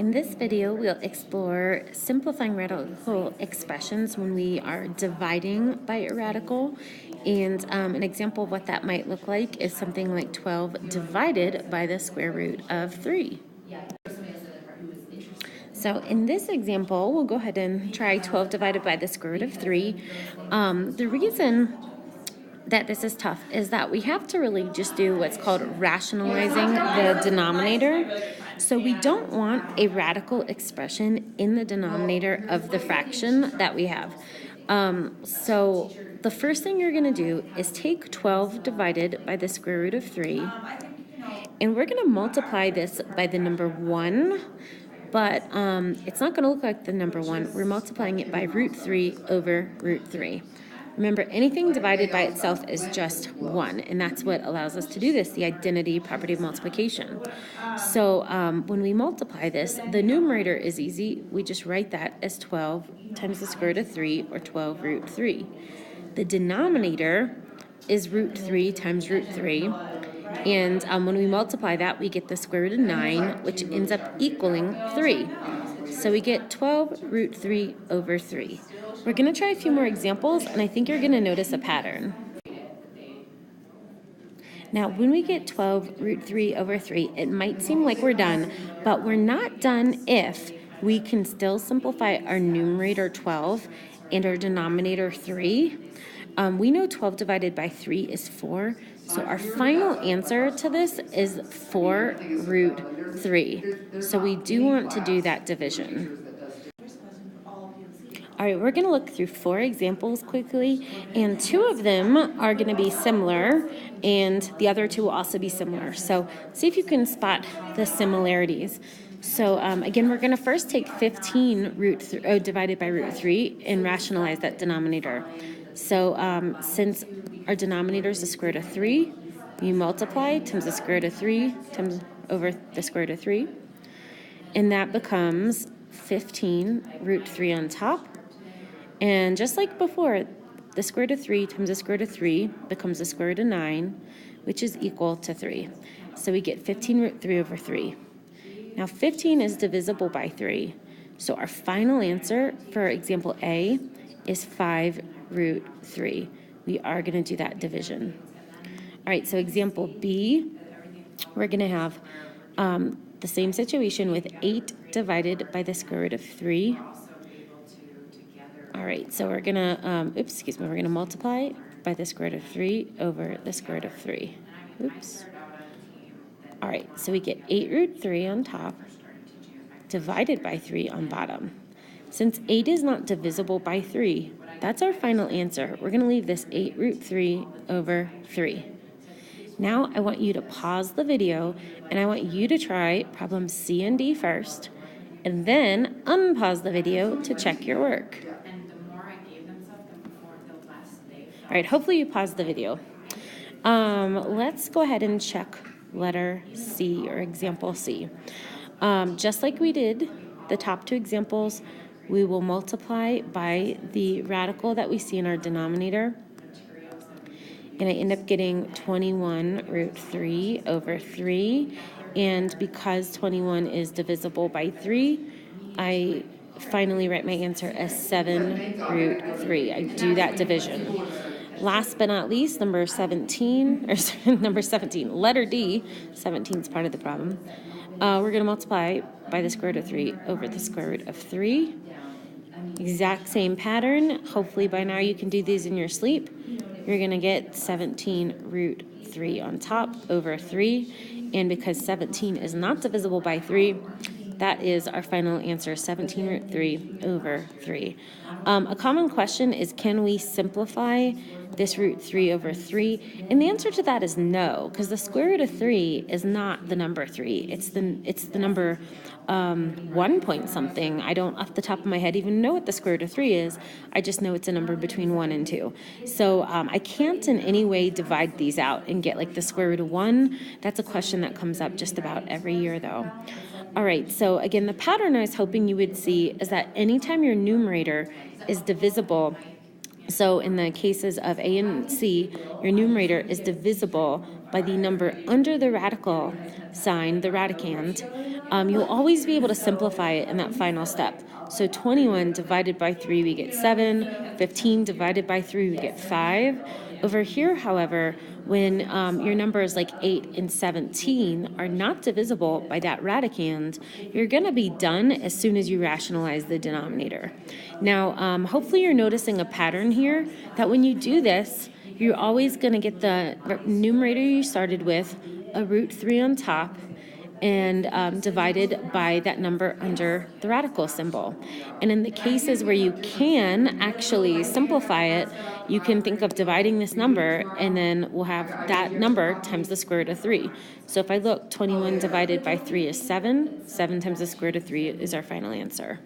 In this video, we'll explore simplifying radical expressions when we are dividing by a radical. And an example of what that might look like is something like 12 divided by the square root of 3. So in this example, we'll go ahead and try 12 divided by the square root of 3. The reason that this is tough is that we have to really just do what's called rationalizing the denominator. So we don't want a radical expression in the denominator of the fraction that we have. So the first thing you're going to do is take 12 divided by the square root of 3, and we're going to multiply this by the number 1, but it's not going to look like the number 1. We're multiplying it by root 3 over root 3. Remember, anything divided by itself is just 1, and that's what allows us to do this, the identity property of multiplication. So when we multiply this, the numerator is easy. We just write that as 12 times the square root of 3, or 12 root 3. The denominator is root 3 times root 3, and when we multiply that, we get the square root of 9, which ends up equaling 3. So we get 12 root 3 over 3. We're going to try a few more examples, and I think you're going to notice a pattern. Now, when we get 12 root 3 over 3, it might seem like we're done, but we're not done if we can still simplify our numerator 12 and our denominator 3. We know 12 divided by 3 is 4, so our final answer to this is 4 root 3. So we do want to do that division. All right, we're going to look through 4 examples quickly, and 2 of them are going to be similar, and the other 2 will also be similar. So see if you can spot the similarities. So again, we're going to first take 15 divided by root 3 and rationalize that denominator. So since our denominator is the square root of 3, you multiply times the square root of 3 times over the square root of 3, and that becomes 15 root 3 on top. And just like before, the square root of 3 times the square root of 3 becomes the square root of 9, which is equal to 3. So we get 15 root 3 over 3. Now 15 is divisible by 3. So our final answer for example A is 5 root 3. We are going to do that division. All right, so example B, we're going to have the same situation with 8 divided by the square root of 3. All right, so we're gonna, we're gonna multiply by the square root of 3 over the square root of 3. Oops. All right, so we get 8 root 3 on top, divided by 3 on bottom. Since 8 is not divisible by 3, that's our final answer. We're gonna leave this 8 root 3 over 3. Now I want you to pause the video, and I want you to try problem C and D first, and then unpause the video to check your work. All right, hopefully you paused the video. Let's go ahead and check letter C, or example C. Just like we did the top 2 examples, we will multiply by the radical that we see in our denominator. And I end up getting 21 root 3 over 3. And because 21 is divisible by 3, I finally write my answer as 7 root 3. I do that division. Last but not least, number 17, letter D, 17 is part of the problem. We're going to multiply by the square root of 3 over the square root of 3. Exact same pattern. Hopefully by now you can do these in your sleep. You're going to get 17 root 3 on top over 3. And because 17 is not divisible by 3, that is our final answer, 17 root 3 over 3. A common question is, can we simplify this root 3 over 3? And the answer to that is no, because the square root of 3 is not the number 3. It's the number 1 point something. I don't, off the top of my head, even know what the square root of 3 is. I just know it's a number between 1 and 2. So I can't in any way divide these out and get like the square root of 1. That's a question that comes up just about every year, though. All right, so again, the pattern I was hoping you would see is that anytime your numerator is divisible So in the cases of A and C, your numerator is divisible by the number under the radical sign, the radicand. You'll always be able to simplify it in that final step. So 21 divided by 3, we get 7. 15 divided by 3, we get 5. Over here, however, when your numbers like 8 and 17 are not divisible by that radicand, you're going to be done as soon as you rationalize the denominator. Now, hopefully you're noticing a pattern here that when you do this, you're always going to get the numerator you started with, a root 3 on top, and divided by that number under the radical symbol. And in the cases where you can actually simplify it, you can think of dividing this number, and then we'll have that number times the square root of 3. So if I look, 21 divided by 3 is 7. 7 times the square root of 3 is our final answer.